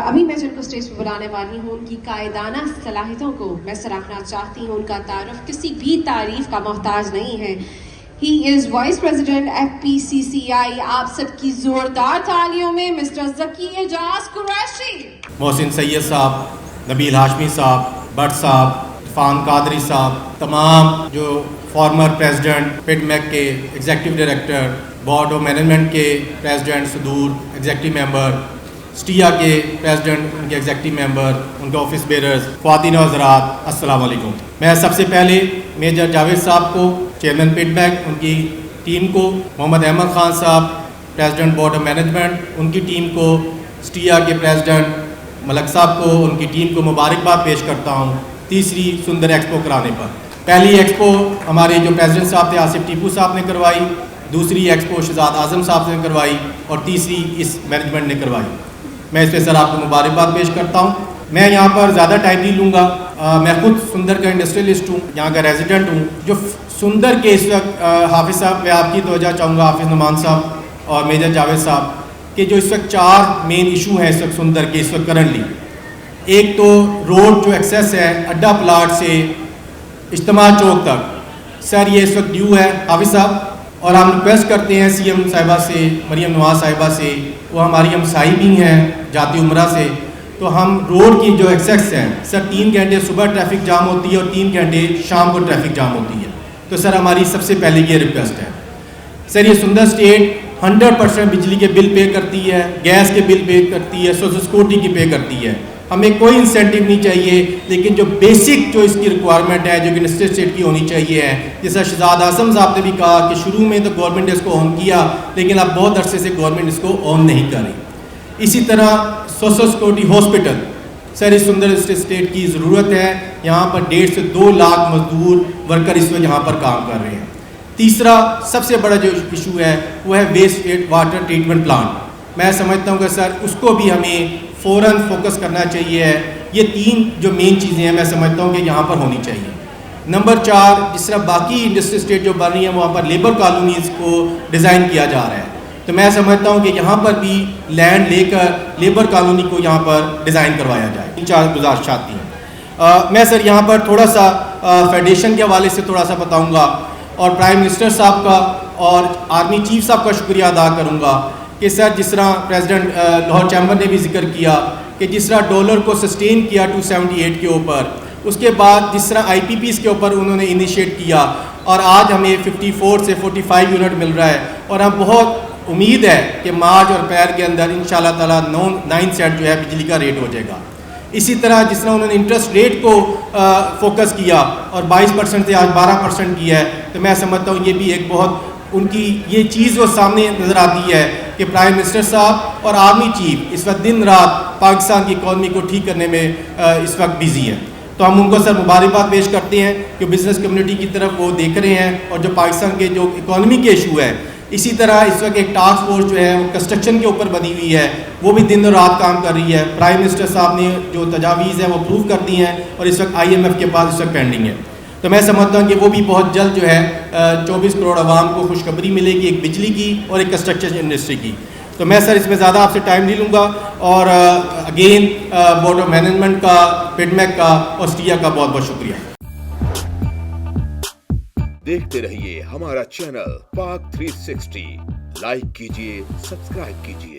अभी मैं जिनको स्टेज पर बुलाने वाली हूँ उनकी कायदाना सलाहियतों को मैं सराहना चाहती हूँ। उनका तारुफ किसी भी तारीफ का मोहताज नहीं है। He is vice president FPCCI। आप सबकी जोरदार तालियों में मिस्टर ज़की एजाज कुरैशी। मोहसिन सैयद साहब, नबील हाशमी साहब, भट्ट साहब, इरफान कादरी साहब, तमाम जो फॉर्मर प्रेसिडेंट पिडमेक के executive director, board of management के प्रेसिडेंट सदूर, एग्जीक्यूटिव मेंबर, स्टिया के प्रेसिडेंट, उनके एग्जीक्यूटिव मेंबर, उनके ऑफिस बेरर्स, ख्वातीन और हज़रात, अस्सलाम वालेकुम। मैं सबसे पहले मेजर जावेद साहब को, चेयरमैन पिडमेक, उनकी टीम को, मोहम्मद अहमद ख़ान साहब, प्रेसिडेंट बोर्ड ऑफ मैनेजमेंट, उनकी टीम को, स्टिया के प्रेसिडेंट मलक साहब को, उनकी टीम को मुबारकबाद पेश करता हूँ तीसरी सुंदर एक्सपो कराने पर। पहली एक्सपो हमारे जो प्रेसिडेंट साहब थे आसिफ टीपू साहब ने करवाई, दूसरी एक्सपो शहजाद आज़म साहब ने करवाई और तीसरी इस मैनेजमेंट ने करवाई। मैं इस पर सर आपको मुबारकबाद पेश करता हूँ। मैं यहाँ पर ज़्यादा टाइम नहीं लूँगा। मैं खुद सुंदर का इंडस्ट्रियलिस्ट हूँ, यहाँ का रेजिडेंट हूँ। जो सुंदर के इस वक्त हाफिज़ साहब, मैं आपकी तवज्जो चाहूँगा, हाफिज़ नुमान साहब और मेजर जावेद साहब के जो इस वक्त 4 मेन इशू हैं इस वक्त सुंदर के इस वक्त करंटली। एक तो रोड जो एक्सेस है अड्डा प्लाट से इज्तिमा चौक तक, सर ये इस वक्त ड्यू है हाफिज़ साहब, और हम रिक्वेस्ट करते हैं CM साहिबा से, मरियम नवाज साहिबा से, वो हमारी हमसाई भी हैं जाती उम्रा से, तो हम रोड की जो एक्सेस है सर 3 घंटे सुबह ट्रैफिक जाम होती है और 3 घंटे शाम को ट्रैफिक जाम होती है। तो सर हमारी सबसे पहले ये रिक्वेस्ट है। सर ये सुंदर स्टेट 100% बिजली के बिल पे करती है, गैस के बिल पे करती है, सोशल सिक्योरिटी की पे करती है। हमें कोई इंसेंटिव नहीं चाहिए, लेकिन जो बेसिक जो इसकी रिक्वायरमेंट है जो कि स्टेट की होनी चाहिए है, जैसा शहजाद आज़म साहब ने भी कहा कि शुरू में तो गवर्नमेंट ने इसको ऑन किया, लेकिन अब बहुत अरसे से गवर्नमेंट इसको ऑन नहीं कर रही। इसी तरह सोशल सिक्योरिटी हॉस्पिटल, सर इस सुंदर स्टेट की ज़रूरत है। यहाँ पर 1.5 से 2 लाख मजदूर वर्कर इस वक्त यहाँ पर काम कर रहे हैं। तीसरा सबसे बड़ा जो इशू है वो है वेस्ट वाटर ट्रीटमेंट प्लांट। मैं समझता हूँ कि सर उसको भी हमें फ़ौरन फोकस करना चाहिए। ये 3 जो मेन चीज़ें हैं मैं समझता हूँ कि यहाँ पर होनी चाहिए। नंबर 4, जिस तरह बाकी इंडस्ट्री स्टेट जो बन रही है वहाँ पर लेबर कॉलोनीज़ को डिज़ाइन किया जा रहा है, तो मैं समझता हूँ कि यहाँ पर भी लैंड लेकर लेबर कॉलोनी को यहाँ पर डिज़ाइन करवाया जाए। 3-4 गुजारिश आती हैं। मैं सर यहाँ पर थोड़ा सा फेडरेशन के हवाले से थोड़ा सा बताऊँगा और प्राइम मिनिस्टर साहब का और आर्मी चीफ साहब का शुक्रिया अदा करूँगा कि सर जिस तरह प्रेसिडेंट लाहौर चैम्बर ने भी जिक्र किया कि जिस तरह डॉलर को सस्टेन किया 278 के ऊपर, उसके बाद जिस तरह IPPs के ऊपर उन्होंने इनिशिएट किया और आज हमें 54 से 45 यूनिट मिल रहा है और हम बहुत उम्मीद है कि मार्च और अप्रैल के अंदर इंशाल्लाह ताला 9 सेंट जो है बिजली का रेट हो जाएगा। इसी तरह जिस तरह उन्होंने इंटरेस्ट रेट को फोकस किया और 22% से आज 12% किया है, तो मैं समझता हूँ ये भी एक बहुत उनकी ये चीज़ वो सामने नज़र आती है कि प्राइम मिनिस्टर साहब और आर्मी चीफ इस वक्त दिन रात पाकिस्तान की इकॉनमी को ठीक करने में इस वक्त बिजी है। तो हम उनको सर मुबारकबाद पेश करते हैं कि बिज़नेस कम्युनिटी की तरफ वो देख रहे हैं और जो पाकिस्तान के जो इकॉनमी के इशू है, इसी तरह इस वक्त एक टास्क फोर्स जो है वो कंस्ट्रक्शन के ऊपर बनी हुई है, वो भी दिन और रात काम कर रही है। प्राइम मिनिस्टर साहब ने जो तजावीज़ हैं वो अप्रूव कर दी हैं और इस वक्त IMF के पास इस वक्त पेंडिंग है। तो मैं समझता हूँ कि वो भी बहुत जल्द जो है 24 करोड़ आवाम को खुशखबरी मिलेगी, एक बिजली की और एक कंस्ट्रक्शन इंडस्ट्री की। तो मैं सर इसमें ज़्यादा आपसे टाइम नहीं लूँगा और अगेन बोर्ड ऑफ मैनेजमेंट का, पिडमेक का और स्टिया का बहुत बहुत शुक्रिया। देखते रहिए हमारा चैनल पाक 360, लाइक कीजिए, सब्सक्राइब कीजिए।